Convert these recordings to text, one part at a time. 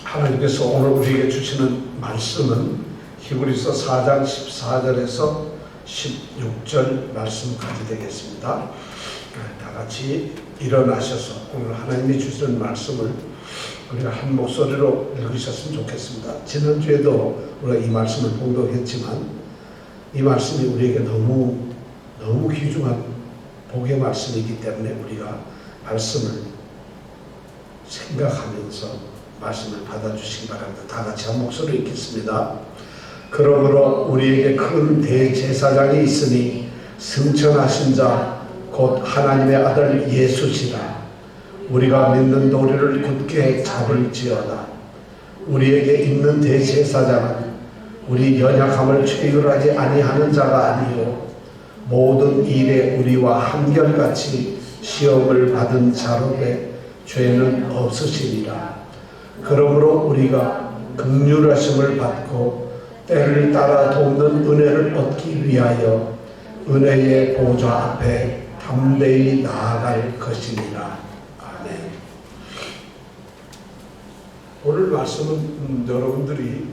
하나님께서 오늘 우리에게 주시는 말씀은 히브리서 4장 14절에서 16절 말씀까지 되겠습니다. 다 같이 일어나셔서 오늘 하나님이 주시는 말씀을 우리가 한 목소리로 읽으셨으면 좋겠습니다. 지난주에도 우리가 이 말씀을 봉독했지만 이 말씀이 우리에게 너무 귀중한 복의 말씀이기 때문에 우리가 말씀을 생각하면서 말씀을 받아주시기 바랍니다. 다 같이 한 목소리로 읽겠습니다. 그러므로 우리에게 큰 대제사장이 있으니 승천하신 자 곧 하나님의 아들 예수시라. 우리가 믿는 도리를 굳게 잡을지어다. 우리에게 있는 대제사장은 우리 연약함을 체휼하지 아니하는 자가 아니요 모든 일에 우리와 한결같이 시험을 받은 자로되 죄는 없으시리라. 그러므로 우리가 긍휼하심을 받고 때를 따라 돕는 은혜를 얻기 위하여 은혜의 보좌 앞에 담대히 나아갈 것이니라. 아멘. 오늘 말씀은 여러분들이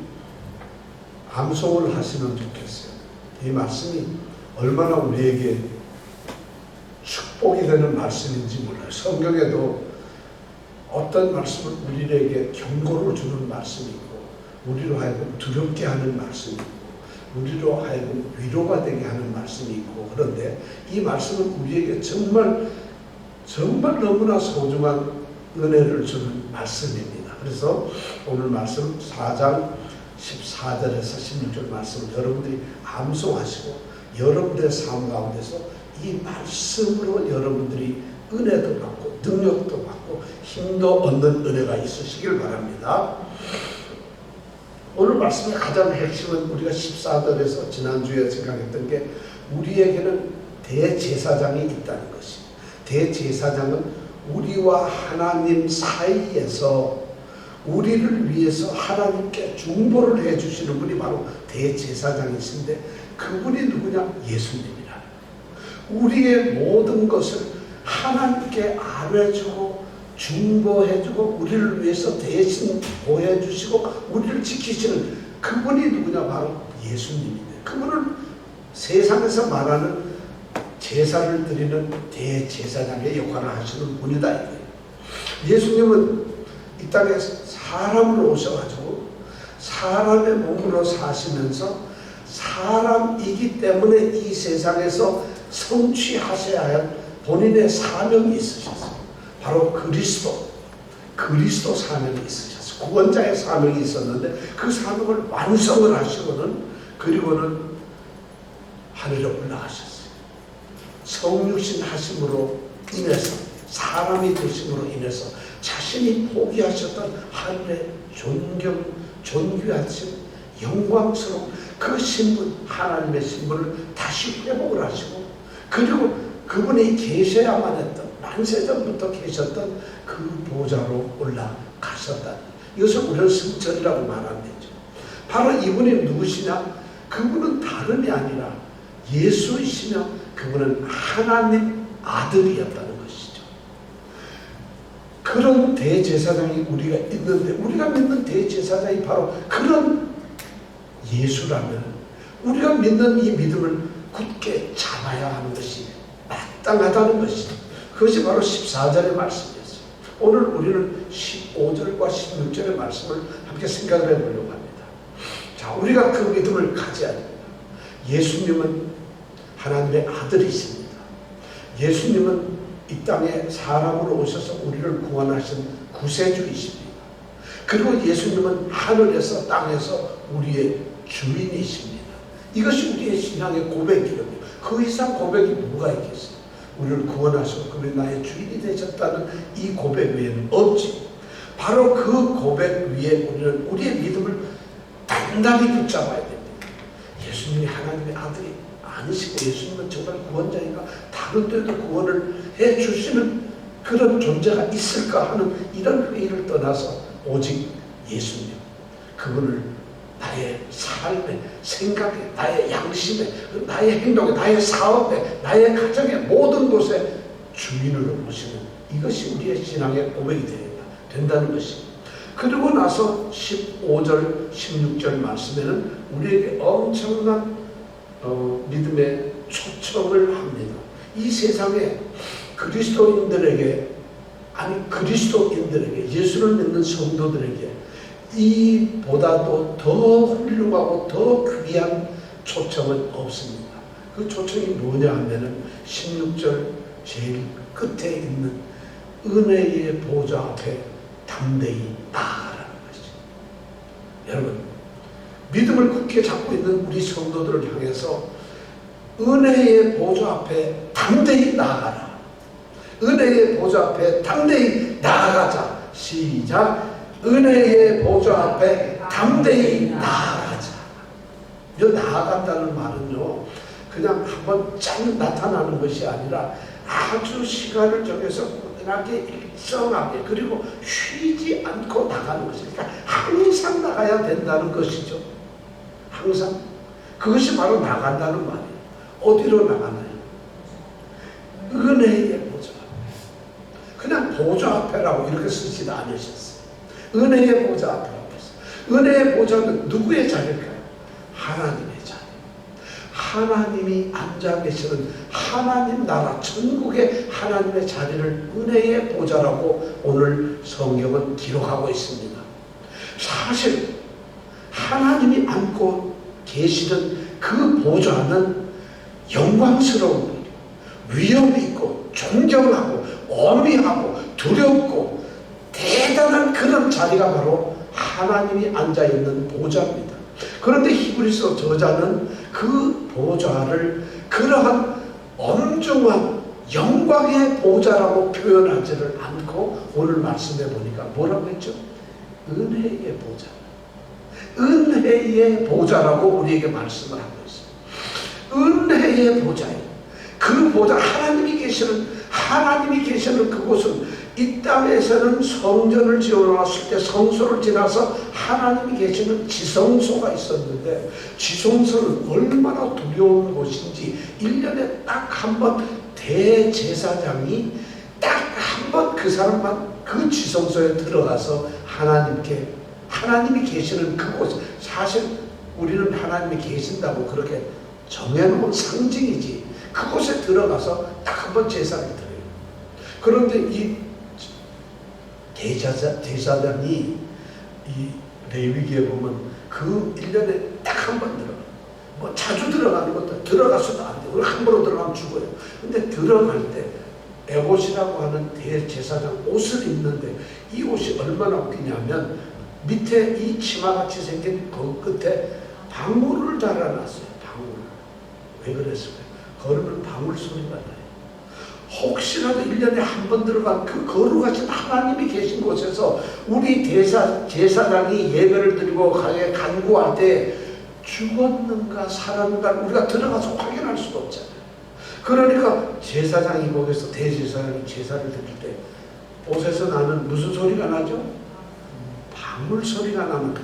암송을 하시면 좋겠어요. 이 말씀이 얼마나 우리에게 축복이 되는 말씀인지 몰라요. 성경에도 어떤 말씀은 우리에게 경고를 주는 말씀이 있고 우리로 하여금 두렵게 하는 말씀이 있고 우리로 하여금 위로가 되게 하는 말씀이 있고 그런데 이 말씀은 우리에게 정말 너무나 소중한 은혜를 주는 말씀입니다. 그래서 오늘 말씀 4장 14절에서 16절 말씀 여러분들이 암송하시고 여러분들의 삶 가운데서 이 말씀으로 여러분들이 은혜도 받고 능력도 받고 힘도 얻는 은혜가 있으시길 바랍니다. 오늘 말씀의 가장 핵심은 우리가 14절에서 지난주에 생각했던 게 우리에게는 대제사장이 있다는 것입니다. 대제사장은 우리와 하나님 사이에서 우리를 위해서 하나님께 중보를 해주시는 분이 바로 대제사장이신데 그분이 누구냐? 예수님이라. 우리의 모든 것을 하나님께 알아주고 중보해주고 우리를 위해서 대신 보여주시고 우리를 지키시는 그분이 누구냐? 바로 예수님인데 그분을 세상에서 말하는 제사를 드리는 대제사장의 역할을 하시는 분이다. 예수님은 이 땅에 사람으로 오셔가지고 사람의 몸으로 사시면서 사람이기 때문에 이 세상에서 성취하셔야 할 본인의 사명이 있으셨어요. 바로 그리스도 사명이 있으셨어요. 구원자의 사명이 있었는데 그 사명을 완성을 하시고는 그리고는 하늘에 올라가셨어요. 성육신 하심으로 인해서 사람이 되심으로 인해서 자신이 포기하셨던 하늘의 존귀하신 영광스러운 그 신분 하나님의 신분을 다시 회복을 하시고 그리고 그분이 계셔야만 했던 만세전부터 계셨던 그 보좌로 올라가셨다. 이것을 우리는 승천이라고 말하면 되죠. 바로 이분이 누구시냐? 그분은 다름이 아니라 예수이시며 그분은 하나님 아들이었다는 것이죠. 그런 대제사장이 우리가 있는데 우리가 믿는 대제사장이 바로 그런 예수라면 우리가 믿는 이 믿음을 굳게 잡아야 하는 것이 마땅하다는 것이죠. 그것이 바로 14절의 말씀이었어요. 오늘 우리는 15절과 16절의 말씀을 함께 생각을 해보려고 합니다. 자, 우리가 그 믿음을 가져야 됩니다. 예수님은 하나님의 아들이십니다. 예수님은 이 땅에 사람으로 오셔서 우리를 구원하신 구세주이십니다. 그리고 예수님은 하늘에서 땅에서 우리의 주인이십니다. 이것이 우리의 신앙의 고백이거든요. 그 이상 고백이 뭐가 있겠어요? 우리를 구원하시고 그분이 나의 주인이 되셨다는 이 고백 외에는 없지. 바로 그 고백 위에 우리는 우리의 믿음을 단단히 붙잡아야 됩니다. 예수님이 하나님의 아들이 아니시고 예수님은 정말 구원자인가? 다른 데도 구원을 해주시는 그런 존재가 있을까 하는 이런 회의를 떠나서 오직 예수님 그분을 나의 삶에 생각에 나의 양심에 나의 행동에 나의 사업에 나의 가정의 모든 곳에 주인으로 모시는 이것이 우리의 신앙의 고백이 된다는 것입니다. 그리고 나서 15절, 16절 말씀에는 우리에게 엄청난 믿음의 초청을 합니다. 이 세상에 그리스도인들에게, 예수를 믿는 성도들에게 이보다도 더 훌륭하고 더 귀한 초청은 없습니다. 그 초청이 뭐냐 하면은 16절 제일 끝에 있는 은혜의 보좌 앞에 담대히 나아가라는 것이죠. 여러분, 믿음을 굳게 잡고 있는 우리 성도들을 향해서 은혜의 보좌 앞에 담대히 나아가라. 은혜의 보좌 앞에 담대히 나아가자. 시작. 은혜의 보좌 앞에 담대히 나아가자. 이 나아간다는 말은요, 그냥 한번 짠 나타나는 것이 아니라 아주 시간을 정해서 꾸준하게 일정하게, 그리고 쉬지 않고 나가는 것이니까 항상 나가야 된다는 것이죠. 항상. 그것이 바로 나간다는 말이에요. 어디로 나가나요? 은혜의 보좌. 그냥 보좌 앞에라고 이렇게 쓰지 않으셨어요. 은혜의 보좌 앞이라고 했어요. 은혜의 보좌는 누구의 자리일까요? 하나님의 자리. 하나님이 앉아 계시는 하나님 나라 천국의 하나님의 자리를 은혜의 보좌라고 오늘 성경은 기록하고 있습니다. 사실 하나님이 앉고 계시는 그 보좌는 영광스러운 일이고 위엄이 있고 존경하고 어미하고 두렵고 대단한 그런 자리가 바로 하나님이 앉아있는 보좌입니다. 그런데 히브리서 저자는 그 보좌를 그러한 엄중한 영광의 보좌라고 표현하지를 않고 오늘 말씀해 보니까 뭐라고 했죠? 은혜의 보좌. 은혜의 보좌라고 우리에게 말씀을 하고 있어요. 은혜의 보좌예요. 그 보좌, 하나님이 계시는 그곳은 이 땅에서는 성전을 지어놨을 때 성소를 지나서 하나님이 계시는 지성소가 있었는데, 지성소는 얼마나 두려운 곳인지 1년에 딱 한 번 대제사장이 딱 한 번 그 사람만 그 지성소에 들어가서 하나님이 계시는 그곳, 사실 우리는 하나님이 계신다고 그렇게 정해놓은 상징이지, 그곳에 들어가서 딱 한 번 제사를 드려요. 그런데 이 제사장이 이 레위기에 보면 그 1년에 딱 한 번 들어가. 뭐 자주 들어가는 것도 들어가서도 안 돼. 우리 함부로 들어가면 죽어요. 근데 들어갈 때 에봇이라고 하는 대제사장 옷을 입는데, 이 옷이 얼마나 웃기냐면 밑에 이 치마같이 생긴 그 끝에 방울을 달아놨어요. 방울. 왜 그랬을까요? 걸으면 방울 소리가 나요. 혹시라도 1년에 한 번 들어간 그 거룩하신 하나님이 계신 곳에서 우리 제사장이 예배를 드리고 간구할 때 죽었는가 살았는가 우리가 들어가서 확인할 수가 없잖아요. 그러니까 제사장이 거기서 대제사장이 제사를 드릴 때 옷에서 나는 무슨 소리가 나죠? 방울 소리가 나면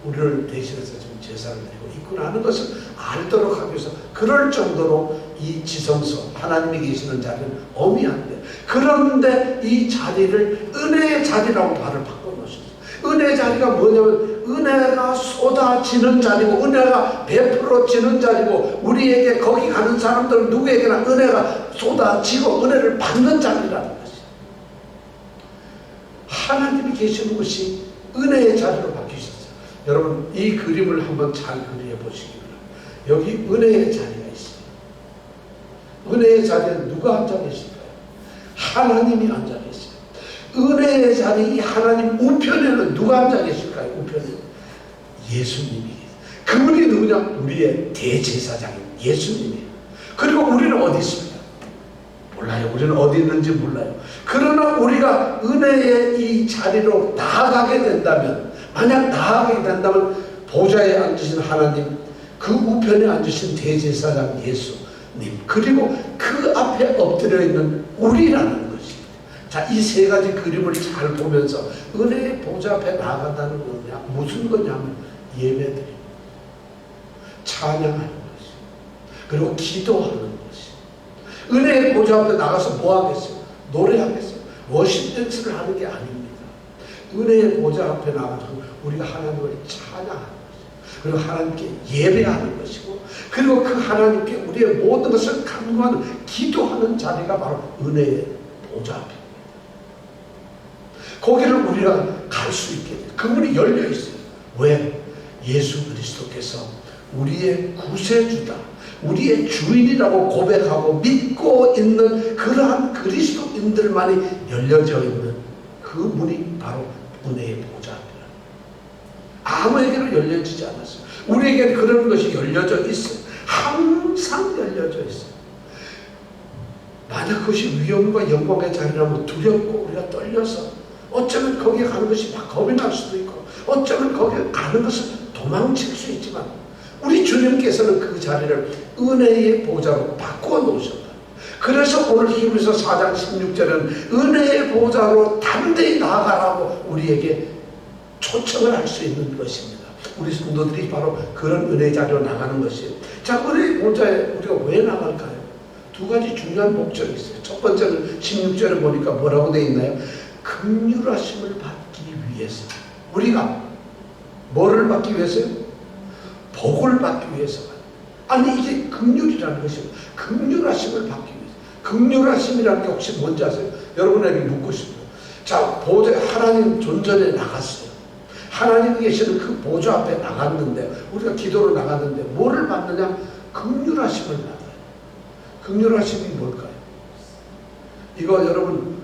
우리를 대신해서 지금 제사를 드리고 있구나 하는 것을 알도록 하기 위해서, 그럴 정도로 이 지성소, 하나님이 계시는 자리는 어미한데, 그런데 이 자리를 은혜의 자리라고 말을 바꿔놓으셨어요. 은혜의 자리가 뭐냐면 은혜가 쏟아지는 자리고 은혜가 베풀어지는 자리고, 우리에게 거기 가는 사람들 누구에게나 은혜가 쏟아지고 은혜를 받는 자리라는 것이에요. 하나님이 계시는 곳이 은혜의 자리로 바뀌셨어요. 여러분, 이 그림을 한번 잘 그려 보시기 바랍니다. 여기 은혜의 자리가 있어요. 은혜의 자리에 누가 앉아 계실까요? 하나님이 앉아 계세요. 은혜의 자리, 이 하나님 우편에는 누가 앉아 계실까요? 우편에 예수님이 계세요. 그분이 누구냐? 우리의 대제사장인 예수님이에요. 그리고 우리는 어디 있습니까? 몰라요. 우리는 어디 있는지 몰라요. 그러나 우리가 은혜의 이 자리로 나아가게 된다면, 만약 나아가게 된다면 보좌에 앉으신 하나님, 그 우편에 앉으신 대제사장 예수님, 그리고 그 앞에 엎드려 있는 우리라는 것입니다. 자, 이 세 가지 그림을 잘 보면서 은혜의 보좌 앞에 나아간다는 거냐, 무슨 거냐면 예배드리고 찬양하는 것이, 그리고 기도하는 것이. 은혜의 보좌 앞에 나가서 뭐 하겠어요? 노래하겠어요? 워십 댄스를 하는 게 아닙니다. 은혜의 보좌 앞에 나가서 우리가 하나님을 찬양하는 것이고, 그리고 하나님께 예배하는 것이고, 그리고 그 하나님께 우리의 모든 것을 간구하는 기도하는 자리가 바로 은혜의 보좌 앞입니다. 거기를 우리가 갈 수 있게 돼요. 그 문이 열려 있어요. 왜? 예수 그리스도께서 우리의 구세주다, 우리의 주인이라고 고백하고 믿고 있는 그러한 그리스도인들만이 열려져 있는 그 문이 바로 은혜의 보좌입니다. 아무에게나 열려지지 않았어요. 우리에게 그런 것이 열려져 있어요. 항상 열려져 있어요. 만약 그것이 위험과 영광의 자리라면 두렵고 우리가 떨려서 어쩌면 거기에 가는 것이 막 겁이 날 수도 있고, 어쩌면 거기에 가는 것을 도망칠 수 있지만, 우리 주님께서는 그 자리를 은혜의 보좌로 바꾸어 놓으셨다. 그래서 오늘 히브리서 4장 16절은 은혜의 보좌로 담대히 나아가라고 우리에게 초청을 할 수 있는 것입니다. 우리 성도들이 바로 그런 은혜의 자리로 나가는 것이에요. 자, 은혜의 보좌에 우리가 왜 나갈까요? 두 가지 중요한 목적이 있어요. 첫 번째는 16절에 보니까 뭐라고 되어 있나요? 긍휼하심을 받기 위해서. 우리가 뭐를 받기 위해서요? 복을 받기 위해서. 아니, 이게 긍휼이라는 것이고, 긍휼하심을 받기 위해서. 긍휼하심이라는 게 혹시 뭔지 아세요? 여러분에게 묻고 싶어요. 자, 보좌, 하나님 존전에 나갔어요. 하나님 계시는 그 보좌 앞에 나갔는데, 우리가 기도로 나갔는데 뭐를 받느냐? 긍휼하심을 받아요. 긍휼하심이 뭘까요? 이거 여러분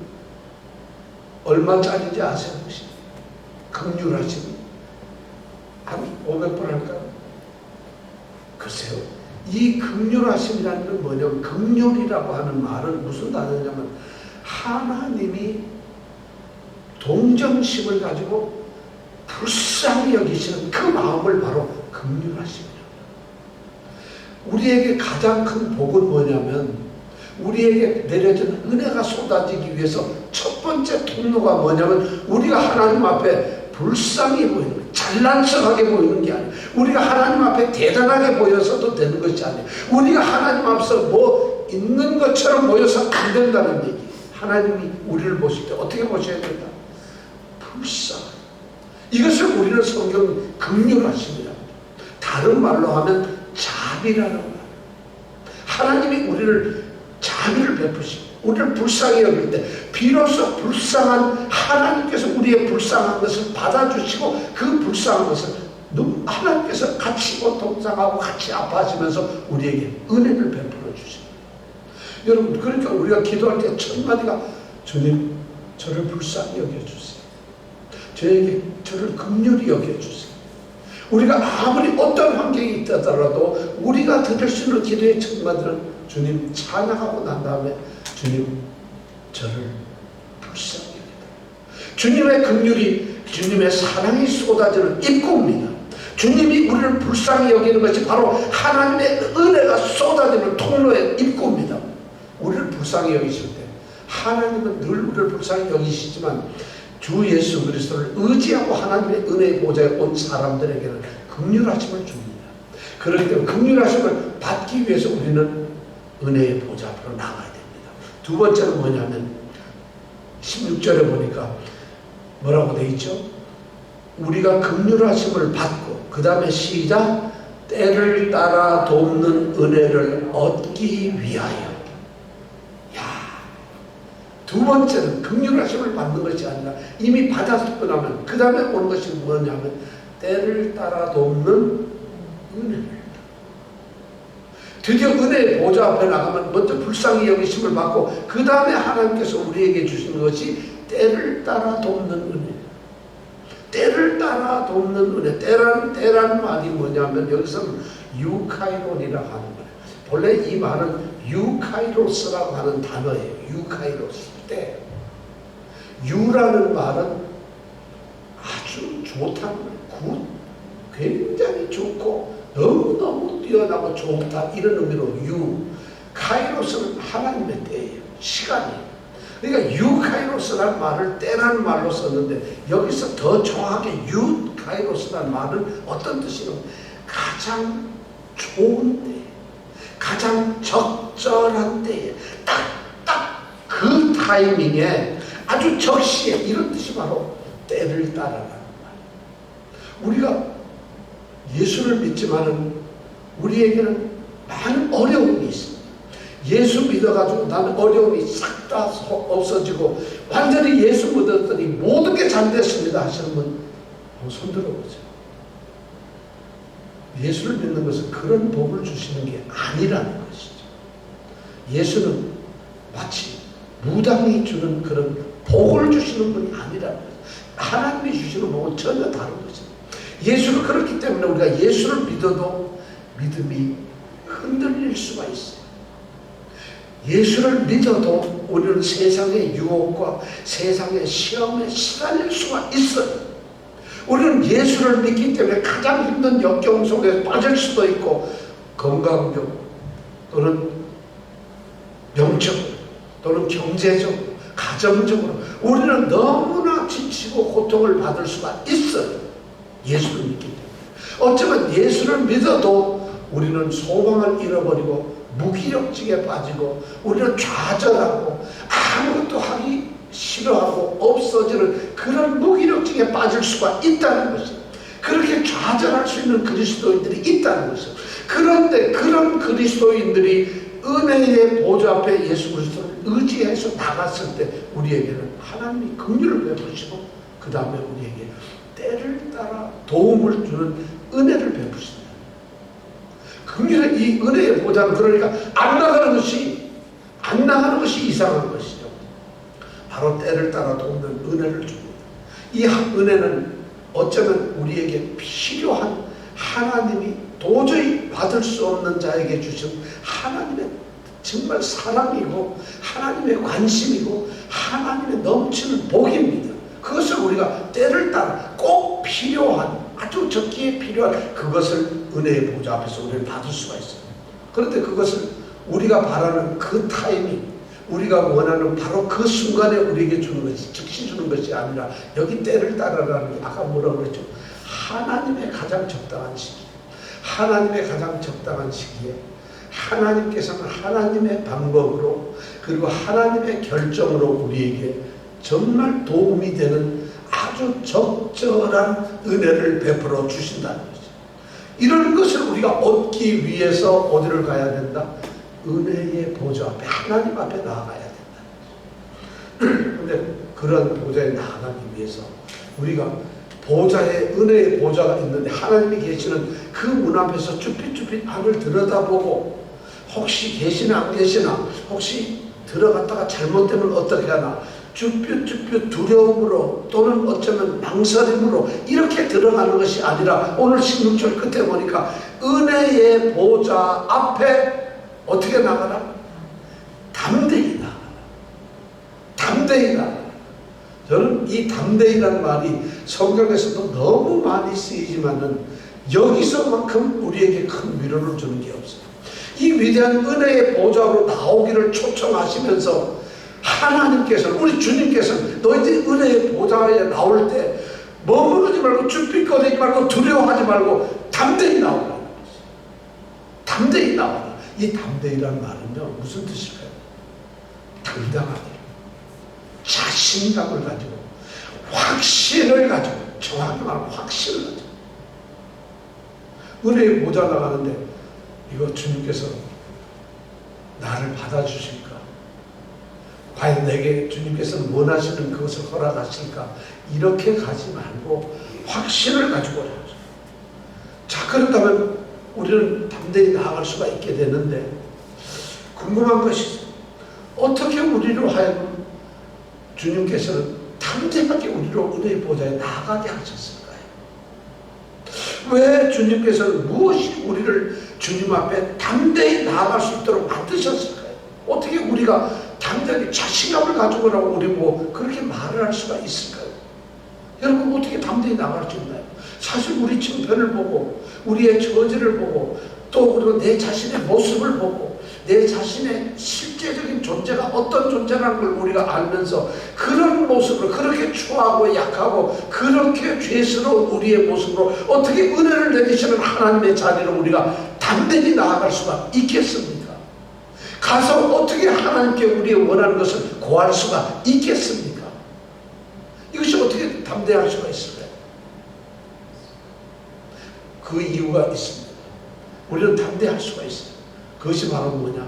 얼마짜리인지 아세요? 혹시? 긍휼하심이 한 500번 할까요? 글쎄요. 이 긍휼하심이라는 건 뭐냐면, 긍휼이라고 하는 말은 무슨 단어냐면, 하나님이 동정심을 가지고 불쌍히 여기시는 그 마음을 바로 긍휼하심이라고. 우리에게 가장 큰 복은 뭐냐면, 우리에게 내려진 은혜가 쏟아지기 위해서 첫 번째 통로가 뭐냐면, 우리가 하나님 앞에 불쌍히 보이는 거예요. 잘난 척하게 보이는 게 아니에요. 우리가 하나님 앞에 대단하게 보여서도 되는 것이 아니에요. 우리가 하나님 앞에서 뭐 있는 것처럼 보여서 안 된다는 얘기예요. 하나님이 우리를 보실 때 어떻게 보셔야 된다? 불쌍. 이것을 우리는 성경 긍휼하심이라고 합니다. 다른 말로 하면 자비라는 말. 하나님이 우리를 자비를 베푸시고 우리를 불쌍히 여길 때, 비로소 불쌍한 하나님께서 우리의 불쌍한 것을 받아주시고, 그 불쌍한 것을 하나님께서 같이 고통당하고 같이 아파하시면서 우리에게 은혜를 베풀어 주십니다. 여러분, 그러니까 우리가 기도할 때 첫 마디가, 주님 저를 불쌍히 여겨주세요. 저를 긍휼히 여겨주세요. 우리가 아무리 어떤 환경이 있다더라도 우리가 드릴 수 있는 기도의 첫 마디는, 주님 찬양하고 난 다음에, 주님 저를 불쌍히 여기다. 주님의 긍휼이, 주님의 사랑이 쏟아지는 입구입니다. 주님이 우리를 불쌍히 여기는 것이 바로 하나님의 은혜가 쏟아지는 통로의 입구입니다. 우리를 불쌍히 여기실 때, 하나님은 늘 우리를 불쌍히 여기시지만 주 예수 그리스도를 의지하고 하나님의 은혜의 보좌에 온 사람들에게는 긍휼하심을 줍니다. 그렇기 때문에 긍휼하심을 받기 위해서 우리는 은혜의 보좌 앞으로 나가야 됩니다. 두 번째는 뭐냐면, 16절에 보니까 뭐라고 되어 있죠? 우리가 긍휼하심을 받고, 그 다음에 시작, 때를 따라 돕는 은혜를 얻기 위하여. 야, 두 번째는 긍휼하심을 받는 것이 아니라 이미 받았고 나면 그 다음에 오는 것이 뭐냐면, 때를 따라 돕는 은혜를. 드디어 은혜의 보좌 앞에 나가면 먼저 불쌍히 여기심을 받고, 그 다음에 하나님께서 우리에게 주시는 것이 때를 따라 돕는 은혜. 때를 따라 돕는 은혜. 때라는 말이 뭐냐면, 여기서는 유카이론이라고 하는 거예요. 본래 이 말은 유카이로스라고 하는 단어예요. 유카이로스. 때. 유라는 말은 아주 좋다는 거예요. 굿. 굉장히 좋고 너무너무 뛰어나고 좋다, 이런 의미로 유. 카이로스는 하나님의 때예요. 시간이에요. 그러니까 유카이로스라는 말을 때라는 말로 썼는데, 여기서 더 정확하게 유카이로스라는 말은 어떤 뜻이냐면, 가장 좋은 때, 가장 적절한 때에, 딱 그 타이밍에, 아주 적시에, 이런 뜻이 바로 때를 따라가는 말. 우리가 예수를 믿지만은 우리에게는 많은 어려움이 있습니다. 예수 믿어가지고 나는 어려움이 싹 다 없어지고 완전히 예수 믿었더니 모든 게 잘 됐습니다 하시는 분 손 들어보세요. 예수를 믿는 것은 그런 복을 주시는 게 아니라는 것이죠. 예수는 마치 무당이 주는 그런 복을 주시는 분이 아니라는 거죠. 하나님이 주시는 복은 전혀 다른 거죠. 예수를 그렇기 때문에 우리가 예수를 믿어도 믿음이 흔들릴 수가 있어요. 예수를 믿어도 우리는 세상의 유혹과 세상의 시험에 시달릴 수가 있어요. 우리는 예수를 믿기 때문에 가장 힘든 역경 속에 빠질 수도 있고 건강적으로 또는 영적으로 또는 경제적으로 가정적으로 우리는 너무나 지치고 고통을 받을 수가 있어요. 예수를 믿기 때문에. 어쩌면 예수를 믿어도 우리는 소망을 잃어버리고 무기력증에 빠지고 우리는 좌절하고 아무것도 하기 싫어하고 없어지는 그런 무기력증에 빠질 수가 있다는 것이에요. 그렇게 좌절할 수 있는 그리스도인들이 있다는 것이에요. 그런데 그런 그리스도인들이 은혜의 보좌 앞에 예수 그리스도를 의지해서 나갔을 때 우리에게는 하나님이 긍휼을 베푸시고 그 다음에 우리에게 때를 따라 도움을 주는 은혜를 베푸신다. 긍휼의 이 은혜의 보좌는 그러니까 안 나가는 것이 이상한 것이죠. 바로 때를 따라 돕는 은혜를 줍니다. 이 은혜는 어쩌면 우리에게 필요한 하나님이 도저히 받을 수 없는 자에게 주신 하나님의 정말 사랑이고 하나님의 관심이고 하나님의 넘치는 복입니다. 그것을 우리가 때를 따라 꼭 필요한 아주 적기에 필요한 그것을 은혜의 보좌 앞에서 우리는 받을 수가 있어요. 그런데 그것을 우리가 바라는 그 타이밍 우리가 원하는 바로 그 순간에 우리에게 주는 것이 즉시 주는 것이 아니라 여기 때를 따라라는 게 아까 뭐라고 그랬죠? 하나님의 가장 적당한 시기 하나님의 가장 적당한 시기에 하나님께서는 하나님의 방법으로 그리고 하나님의 결정으로 우리에게 정말 도움이 되는 아주 적절한 은혜를 베풀어 주신다는 거죠. 이런 것을 우리가 얻기 위해서 어디를 가야 된다? 은혜의 보좌 앞에 하나님 앞에 나아가야 된다. 그런데 그런 보좌에 나아가기 위해서 우리가 보좌에 은혜의 보좌가 있는데 하나님이 계시는 그 문 앞에서 쭈삣쭈삣 하늘 들여다보고 혹시 계시나 안 계시나 혹시 들어갔다가 잘못되면 어떻게 하나 쭈삣쭈삣 두려움으로 또는 어쩌면 망설임으로 이렇게 들어가는 것이 아니라 오늘 16절 끝에 보니까 은혜의 보좌 앞에 어떻게 나가라? 담대히 나가라. 담대히 나가라. 저는 이 담대히라는 말이 성경에서도 너무 많이 쓰이지만은 여기서만큼 우리에게 큰 위로를 주는 게 없어요. 이 위대한 은혜의 보좌로 나오기를 초청하시면서 하나님께서는 우리 주님께서는 너희들이 은혜의 보좌에 나올 때 머무르지 말고 쭈삣거리지 말고 두려워하지 말고 담대히 나오라는 것이에요. 담대히 나와라. 이 담대히라는 말은요 무슨 뜻일까요? 당당하게 자신감을 가지고 확신을 가지고 정확히 말하면 확신을 가지고 은혜의 보좌 나가는데 이거 주님께서 나를 받아주실까? 과연 내게 주님께서는 원하시는 그것을 허락하실까? 이렇게 가지 말고 확신을 가지고 가죠. 자, 그렇다면 우리는 담대히 나아갈 수가 있게 되는데 궁금한 것이 어떻게 우리로 하여금 주님께서는 담대하게 우리로 은혜의 보좌에 나아가게 하셨을까요? 왜 주님께서는 무엇이 우리를 주님 앞에 담대히 나아갈 수 있도록 만드셨을까요? 어떻게 우리가 담대히 자신감을 가지고 라고 우리 뭐 그렇게 말을 할 수가 있을까요? 여러분 어떻게 담대히 나아갈 수 있나요? 사실 우리 형편을 보고 우리의 처지를 보고 또 그리고 내 자신의 모습을 보고 내 자신의 실제적인 존재가 어떤 존재라는 걸 우리가 알면서 그런 모습으로 그렇게 추하고 약하고 그렇게 죄스러운 우리의 모습으로 어떻게 은혜를 내리시는 하나님의 자리로 우리가 담대히 나아갈 수가 있겠습니까? 가서 어떻게 하나님께 우리의 원하는 것을 구할 수가 있겠습니까? 이것이 어떻게 담대히 담대할 수가 있을까요? 그 이유가 있습니다. 우리는 담대할 수가 있어요. 그것이 바로 뭐냐?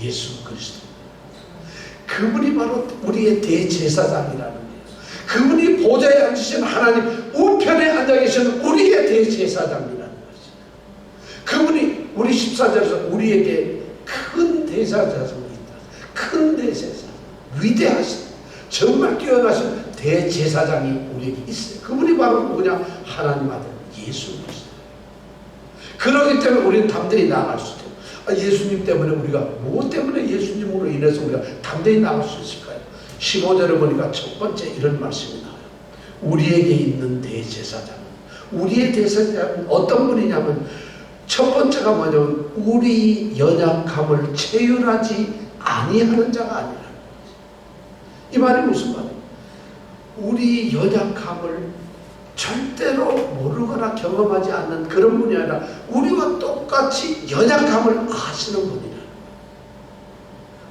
예수 그리스도. 그분이 바로 우리의 대제사장이라는 거예요. 그분이 보좌에 앉으신 하나님 우편에 앉아 계신 우리의 대제사장이라는 거죠. 그분이 우리 14절에서 우리에게 큰 대제사장이 있다. 큰 대제사장, 위대하신, 정말 뛰어나신 대제사장이 우리에게 있어요. 그분이 바로 뭐냐? 하나님 아들 예수 그리스도. 그렇기 때문에 우리는 담대히 나아갈 수 있어요. 예수님 때문에 우리가 무엇 때문에 예수님으로 인해서 우리가 담대히 나갈 수 있을까요? 15절에 보니까 첫 번째 이런 말씀이 나와요. 우리에게 있는 대제사장. 우리의 대제사장은 어떤 분이냐면 첫 번째가 뭐냐면 우리 연약함을 체휼하지 아니하는 자가 아니라는 거지. 이 말이 무슨 말이에요? 우리 연약함을 절대로 모르거나 경험하지 않는 그런 분이 아니라 우리와 똑같이 연약함을 아시는 분이라.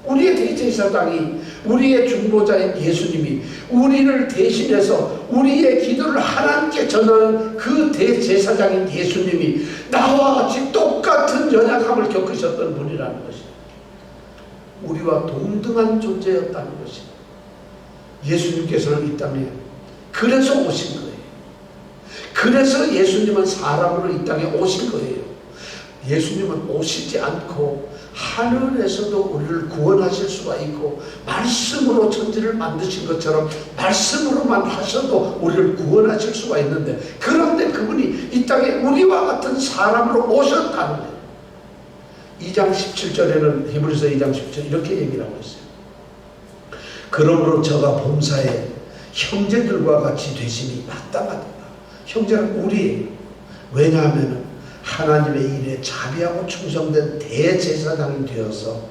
우리의 대제사장이, 우리의 중보자인 예수님이 우리를 대신해서 우리의 기도를 하나님께 전하는 그 대제사장인 예수님이 나와 같이 똑같은 연약함을 겪으셨던 분이라는 것이에요. 우리와 동등한 존재였다는 것이에요. 예수님께서는 이 땅에 그래서 오신 거예요. 그래서 예수님은 사람으로 이 땅에 오신 거예요. 예수님은 오시지 않고 하늘에서도 우리를 구원하실 수가 있고 말씀으로 천지를 만드신 것처럼 말씀으로만 하셔도 우리를 구원하실 수가 있는데, 그런데 그분이 이 땅에 우리와 같은 사람으로 오셨다는 거예요. 2장 17절에는 히브리서 2장 17절 이렇게 얘기를 하고 있어요. 그러므로 저가 범사에 형제들과 같이 되심이 마땅하다. 형제는 우리예요. 왜냐하면 하나님의 일에 자비하고 충성된 대제사장이 되어서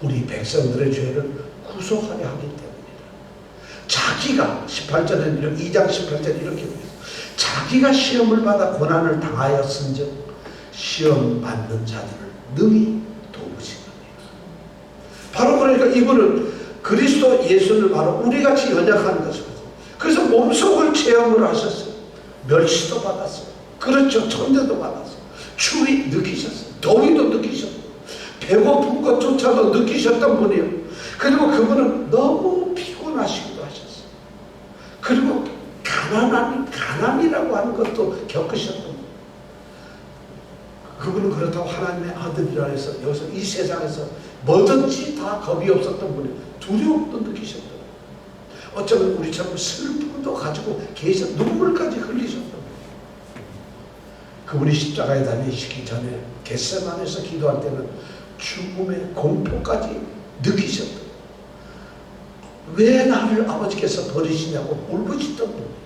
우리 백성들의 죄를 구속하려 하기 때문이다. 자기가 18절에 2장 18절에 이렇게 보여요. 자기가 시험을 받아 고난을 당하였은즉 시험 받는 자들을 능히 도우신 겁니다. 바로 그러니까 이분은 그리스도 예수는 바로 우리같이 연약한 것이거든요. 그래서 몸속을 체험을 하셨어요. 멸시도 받았어요. 그렇죠. 천대도 받았어요. 추위 느끼셨어요. 더위도 느끼셨어요. 배고픈 것조차도 느끼셨던 분이에요. 그리고 그분은 너무 피곤하시기도 하셨어요. 그리고 가난이라고 하는 것도 겪으셨던 분이에요. 그분은 그렇다고 하나님의 아들이라 해서 여기서 이 세상에서 뭐든지 다 겁이 없었던 분이에요. 두려움도 느끼셨던 분이에요. 어쩌면 우리처럼 슬픔도 가지고 계셔 눈물까지 흘리셨던 분이에요. 그분이 십자가에 달리시기 전에 겟세마네에서 기도할 때는 죽음의 공포까지 느끼셨던 거예요. 왜 나를 아버지께서 버리시냐고 울부짖던 분이에요.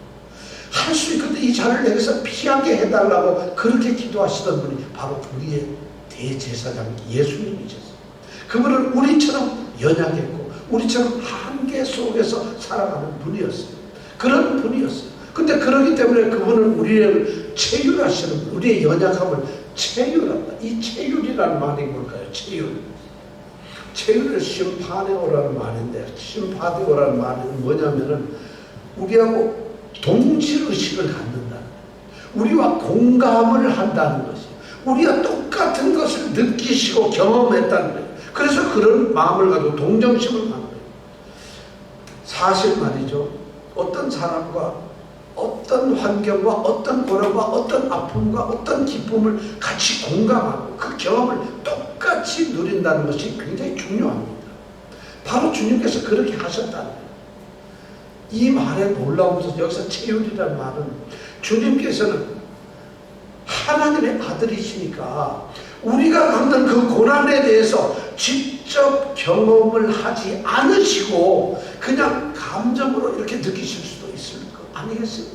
할 수 있건데 이 자를 내게서 피하게 해달라고 그렇게 기도하시던 분이 바로 우리의 대제사장 예수님이셨어요. 그분은 우리처럼 연약했고 우리처럼 한계 속에서 살아가는 분이었어요. 그런 분이었어요. 근데 그러기 때문에 그분은 우리를 체휼하시는, 우리의 연약함을 체휼한다. 이 체휼이라는 말이 뭘까요? 체휼은 심파데오라는 말인데, 심파데오라는 말은 뭐냐면은 우리하고 동질의식을 갖는다는 거예요. 우리와 공감을 한다는 것이에요. 우리가 똑같은 것을 느끼시고 경험했다는 거예요. 그래서 그런 마음을 가지고 동정심을 갖는 거예요. 사실 말이죠. 어떤 사람과 어떤 환경과 어떤 고난과 어떤 아픔과 어떤 기쁨을 같이 공감하고 그 경험을 똑같이 누린다는 것이 굉장히 중요합니다. 바로 주님께서 그렇게 하셨다는 거예요. 이 말의 놀라움에서 여기서 체휼이라는 말은 주님께서는 하나님의 아들이시니까 우리가 겪는 그 고난에 대해서 직접 경험을 하지 않으시고 그냥 감정으로 이렇게 느끼실 수도 있을 거 아니겠어요?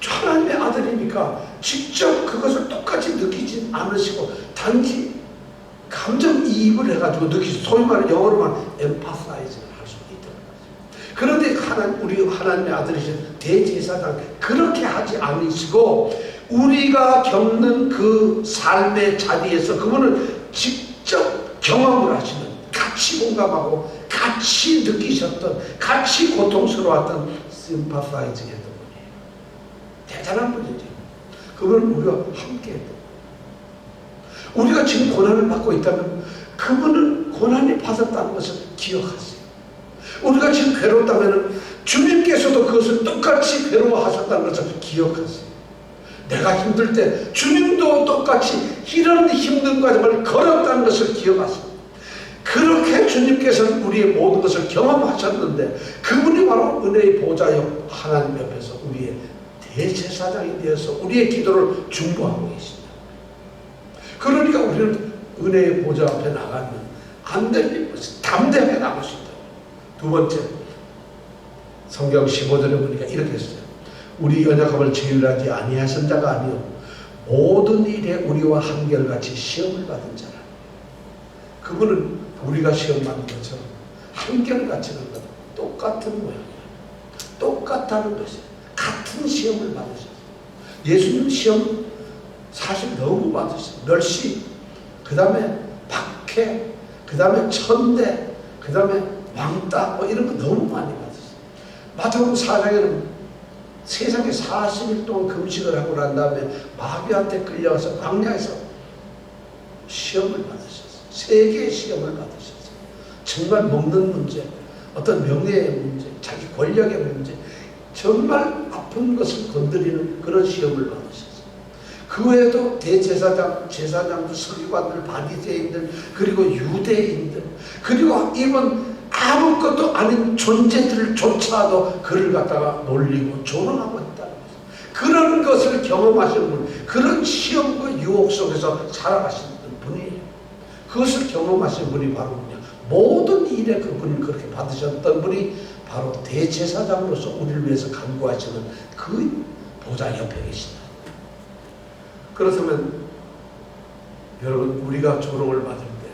하나님의 아들이니까 직접 그것을 똑같이 느끼지 않으시고 단지 감정이입을 해가지고 느끼시, 소위 말해 영어로 말하면 empathize를 할 수 있다는 거죠. 그런데 우리 하나님의 아들이신 대제사장 그렇게 하지 않으시고 우리가 겪는 그 삶의 자리에서 그분은 직접 경험을 하시는, 같이 공감하고 같이 느끼셨던, 같이 고통스러웠던 심파사이즈했던 분이에요. 대단한 분이죠. 그분은 우리가 함께 해야 돼요. 우리가 지금 고난을 받고 있다면 그분은 고난이 받았다는 것을 기억하세요. 우리가 지금 괴롭다면 주님께서도 그것을 똑같이 괴로워하셨다는 것을 기억하세요. 내가 힘들 때 주님도 똑같이 이런 힘든 과정을 걸었다는 것을 기억하세요. 그렇게 주님께서는 우리의 모든 것을 경험하셨는데 그분이 바로 은혜의 보좌역 하나님 옆에서 우리의 대제사장이 되어서 우리의 기도를 중보하고 계십니다. 그러니까 우리는 은혜의 보좌 앞에 나가면 안 될 것이 담대하게 나갈 수 있다. 두 번째, 성경 15절에 보니까 이렇게 했어요. 우리 연약함을 제일하지 아니하신 자가 아니요 모든 일에 우리와 한결같이 시험을 받은 자라. 그분은 우리가 시험 받는 것처럼 한결같이 는 것, 똑같은 모양이야. 똑같다는 것이에요. 같은 시험을 받으셨어요. 예수님 시험 사실 너무 받으셨어요. 멸시, 그 다음에 박해, 그 다음에 천대, 그 다음에 왕따, 뭐 이런 거 너무 많이 받으셨어요. 마태복음 4장에는 세상에 40일 동안 금식을 하고 난 다음에 마귀한테 끌려가서 광야에서 시험을 받으셨어요. 세계의 시험을 받으셨어요. 정말 먹는 문제, 어떤 명예의 문제, 자기 권력의 문제, 정말 아픈 것을 건드리는 그런 시험을 받으셨어요. 그 외에도 대제사장, 제사장들, 서기관들, 바리새인들, 그리고 유대인들, 그리고 이번 아무것도 아닌 존재들조차도 그를 갖다가 놀리고 조롱하고 있다는 거죠. 그런 것을 경험하신 분, 그런 시험과 유혹 속에서 살아가신 분이에요. 그것을 경험하신 분이 바로 뭐냐? 모든 일에 그분을 그렇게 받으셨던 분이 바로 대제사장으로서 우리를 위해서 간구하시는 그 보좌 옆에 계시다. 그렇다면 여러분, 우리가 조롱을 받을 때,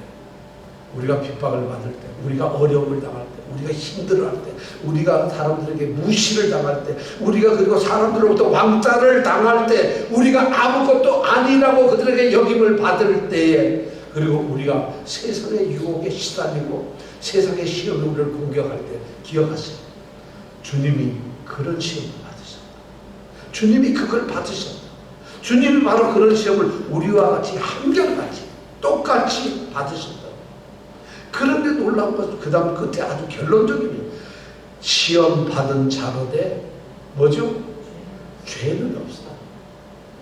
우리가 핍박을 받을 때, 우리가 어려움을 당할 때, 우리가 힘들어할 때, 우리가 사람들에게 무시를 당할 때, 우리가 그리고 사람들로부터 왕따를 당할 때, 우리가 아무것도 아니라고 그들에게 여김을 받을 때에, 그리고 우리가 세상의 유혹에 시달리고 세상의 시험이 우리를 공격할 때 기억하세요. 주님이 그런 시험을 받으셨다. 주님이 그걸 받으셨다. 주님이 바로 그런 시험을 우리와 같이 한결같이 똑같이 받으셨다. 그런데 놀라운 것은 그 다음 끝에 아주 결론적이네요. 시험 받은 자로되 뭐죠? 죄는 없다.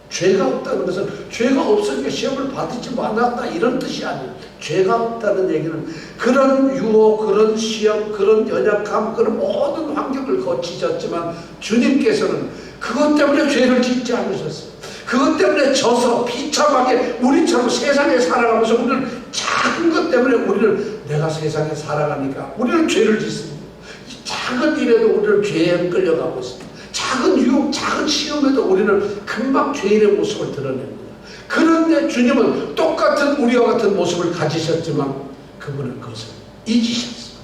죄가 없다는 것은 죄가 없으니까 시험을 받지 않았다 이런 뜻이 아니에요. 죄가 없다는 얘기는 그런 유혹, 그런 시험, 그런 연약함, 그런 모든 환경을 거치셨지만 주님께서는 그것 때문에 죄를 짓지 않으셨어요. 그것 때문에 져서 비참하게 우리처럼 세상에 살아가면서 우리는 작은 것 때문에 우리는 내가 세상에 살아가니까 우리는 죄를 짓습니다. 작은 일에도 우리는 죄에 끌려가고 있습니다. 작은 유혹, 작은 시험에도 우리는 금방 죄인의 모습을 드러냅니다. 그런데 주님은 똑같은 우리와 같은 모습을 가지셨지만 그분은 그것을 이기셨어요.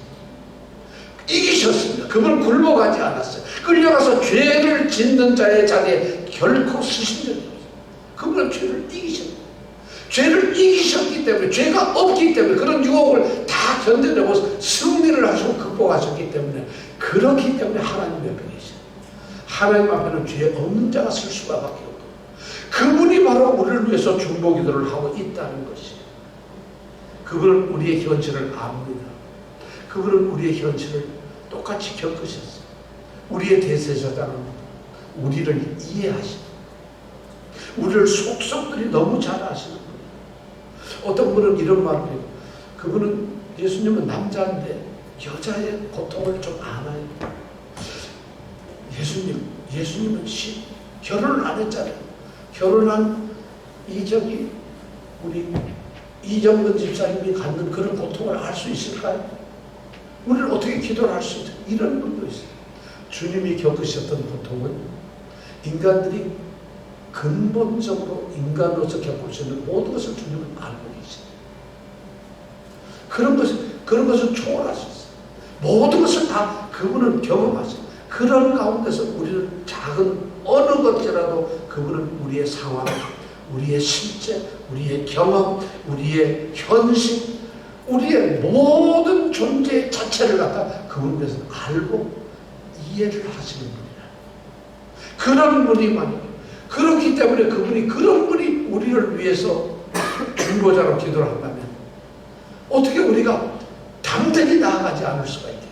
이기셨습니다. 그분은 굴복하지 않았어요. 끌려가서 죄를 짓는 자의 자리에 결코 서신 적이 없어요. 그분은 죄를 이기셨어요. 죄를 이기셨기 때문에, 죄가 없기 때문에, 그런 유혹을 다 견뎌내고 승리를 하시고 극복하셨기 때문에, 그렇기 때문에 하나님 옆에 계셔요. 하나님 앞에는 죄 없는 자가 쓸 수밖에 없고 그분이 바로 우리를 위해서 중보기도를 하고 있다는 것이에요. 그분은 우리의 현실을 압니다. 그분은 우리의 현실을 똑같이 겪으셨어요. 우리의 대제사장은 우리를 이해하시고 우리를 속속들이 너무 잘 아시는 분이에요. 어떤 분은 이런 말을 해요. 그분은, 예수님은 남자인데 여자의 고통을 좀 아나요? 예수님은 결혼을 안 했잖아요. 결혼한 우리 이정근 집사님이 갖는 그런 고통을 알 수 있을까요? 우리는 어떻게 기도를 할 수 있죠? 이런 분도 있어요. 주님이 겪으셨던 고통은 인간들이 근본적으로 인간으로서 겪을 수 있는 모든 것을 주님은 알고 계세요. 그런 것을 초월하셨어요. 모든 것을 다 그분은 경험하셨어요. 그런 가운데서 우리는 작은 어느 것이라도 그분은 우리의 상황, 우리의 실제, 우리의 경험, 우리의 현실, 우리의 모든 존재 자체를 갖다 그분께서 알고 이해를 하시는 분이라. 그런 분이만요. 그렇기 때문에 그런 분이 우리를 위해서 중보자로 기도를 한다면 어떻게 우리가 담대히 나아가지 않을 수가 있겠어요?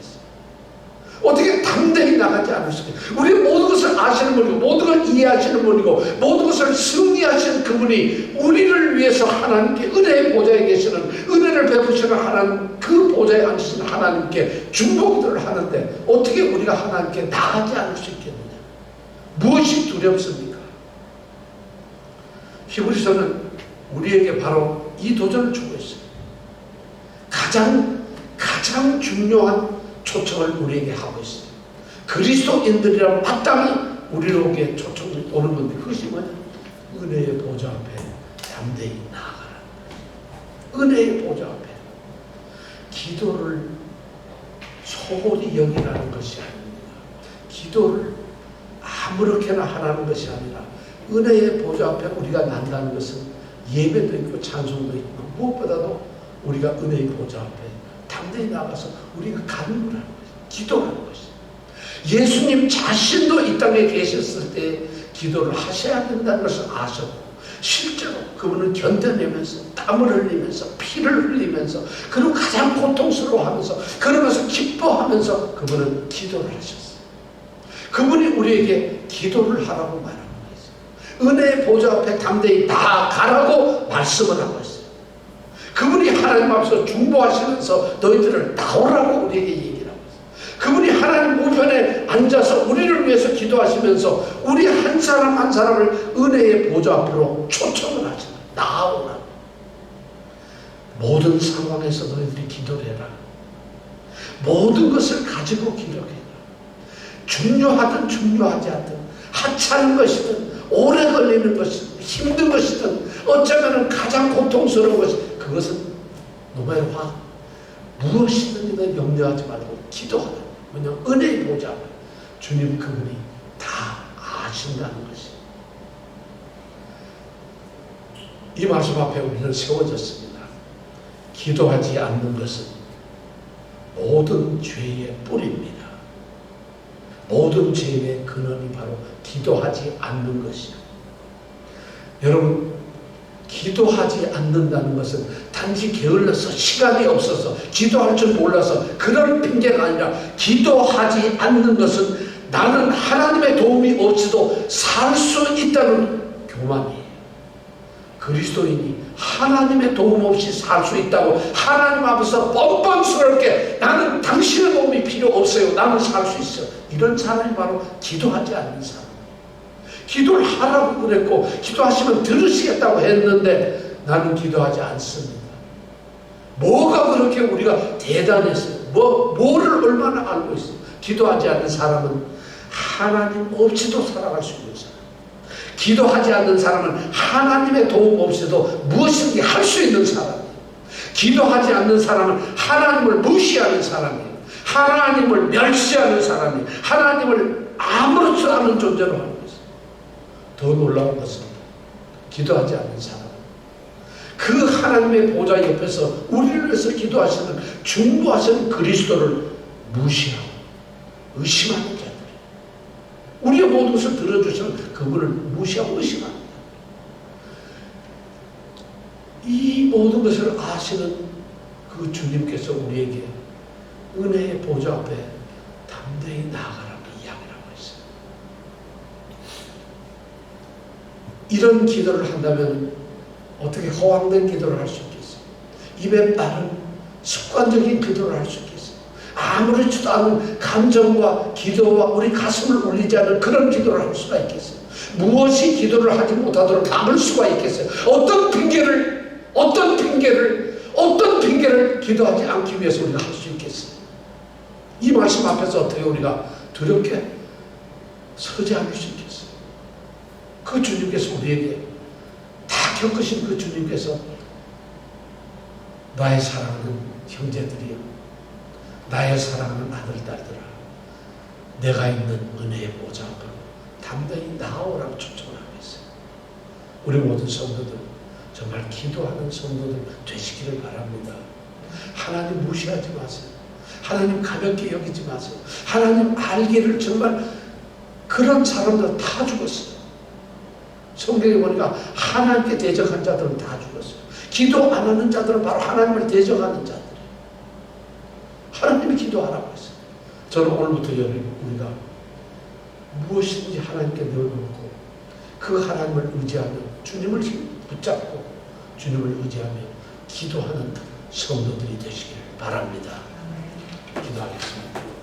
어떻게 담대히 나가지 않을 수가 있어요? 우리 모든 것을 아시는 분이고 모든 걸 이해하시는 분이고 모든 것을 승리하시는 그분이 우리를 위해서 하나님께 은혜의 보좌에 계시는 은혜를 베푸시는 하나님, 그 보좌에 앉으신 하나님께 중보기도를 하는데 어떻게 우리가 하나님께 나가지 않을 수 있겠느냐? 무엇이 두렵습니까? 히브리서는 우리에게 바로 이 도전을 주고 있어요. 가장 중요한 초청을 우리에게 하고 있어요. 그리스도인들이란 마땅히 우리에게 초청이 오는 건데 그것이 뭐냐? 은혜의 보좌 앞에 담대히 나아가라. 은혜의 보좌 앞에 기도를 소홀히 여기라는 것이 아닙니다. 기도를 아무렇게나 하라는 것이 아니라 은혜의 보좌 앞에 우리가 난다는 것은 예배도 있고 찬송도 있고 무엇보다도 우리가 은혜의 보좌 앞에 담대히 나가서 우리가 간구하는 것이에요. 기도하는 것이에요. 예수님 자신도 이 땅에 계셨을 때 기도를 하셔야 된다는 것을 아셨고 실제로 그분은 견뎌내면서 땀을 흘리면서 피를 흘리면서 그리고 가장 고통스러워하면서 그러면서 기뻐하면서 그분은 기도를 하셨어요. 그분이 우리에게 기도를 하라고 말하는 거예요. 은혜의 보좌 앞에 담대히 나아가라고 말씀을 하고 있어요. 그분이 하나님 앞에서 중보하시면서 너희들을 나오라고 우리에게 얘기를 하고 있어요. 그분이 하나님 우편에 앉아서 우리를 위해서 기도하시면서 우리 한 사람 한 사람을 은혜의 보좌 앞으로 초청을 하시는 거예요. 나오라. 모든 상황에서 너희들이 기도를 해라. 모든 것을 가지고 기도해라. 중요하든 중요하지 않든 하찮은 것이든 오래 걸리는 것이든 힘든 것이든 어쩌면 가장 고통스러운 것이든 그것은 노벨 화 무엇이든지 염려하지 말고 기도하라. 뭐냐? 은혜의 보좌 주님 그분이 다 아신다는 것이. 이 말씀 앞에 우리는 세워졌습니다. 기도하지 않는 것은 모든 죄의 뿌리입니다. 모든 죄의 근원이 바로 기도하지 않는 것이요. 여러분, 기도하지 않는다는 것은 단지 게을러서 시간이 없어서 기도할 줄 몰라서 그런 핑계가 아니라 기도하지 않는 것은 나는 하나님의 도움이 없이도 살 수 있다는 교만이에요. 그리스도인이 하나님의 도움 없이 살 수 있다고 하나님 앞에서 뻔뻔스럽게 나는 당신의 도움이 필요 없어요. 나는 살 수 있어요. 이런 사람이 바로 기도하지 않는 사람. 기도를 하라고 그랬고 기도하시면 들으시겠다고 했는데 나는 기도하지 않습니다. 뭐가 그렇게 우리가 대단했어요? 뭐를 얼마나 알고 있어요? 기도하지 않는 사람은 하나님 없이도 살아갈 수 있는 사람. 기도하지 않는 사람은 하나님의 도움 없이도 무엇이든지 할 수 있는 사람이에요. 기도하지 않는 사람은 하나님을 무시하는 사람이에요. 하나님을 멸시하는 사람이에요. 하나님을 아무렇지 않은 존재로 하는 것이에요. 더 놀라운 것은 기도하지 않는 사람, 그 하나님의 보좌 옆에서 우리를 위해서 기도하시는 중보하시는 그리스도를 무시하고 의심하는 자들, 우리의 모든 것을 들어주시는 그분을 무시하고 의심합니다. 이 모든 것을 아시는 그 주님께서 우리에게 은혜의 보좌 앞에 담대히 나아가라고 이야기를 하고 있어요. 이런 기도를 한다면 어떻게 허황된 기도를 할 수 있겠어요? 입에 빠른 습관적인 기도를 할 수 있겠어요? 아무렇지도 않은 감정과 기도와 우리 가슴을 울리지 않는 그런 기도를 할 수가 있겠어요? 무엇이 기도를 하지 못하도록 막을 수가 있겠어요? 어떤 핑계를 기도하지 않기 위해서 우리가 할 수 있겠어요? 이 말씀 앞에서 어떻게 우리가 두렵게 서지 않을 수 있겠어요? 그 주님께서 우리에게 다 겪으신 그 주님께서 나의 사랑하는 형제들이여, 나의 사랑하는 아들, 딸들아, 내가 있는 은혜의 보좌 앞으로 담대히 나오라고 초청을 하고 있어요. 우리 모든 성도들 정말 기도하는 성도들 되시기를 바랍니다. 하나님 무시하지 마세요. 하나님 가볍게 여기지 마세요. 하나님 알기를 정말 그런 사람들 다 죽었어요. 성경에 보니까 하나님께 대적한 자들은 다 죽었어요. 기도 안 하는 자들은 바로 하나님을 대적하는 자들이에요. 하나님이 기도하라고 했어요. 저는 오늘부터 우리가 무엇이든지 하나님께 내어놓고 그 하나님을 의지하며 주님을 붙잡고 주님을 의지하며 기도하는 성도들이 되시길 바랍니다. 기도하겠습니다.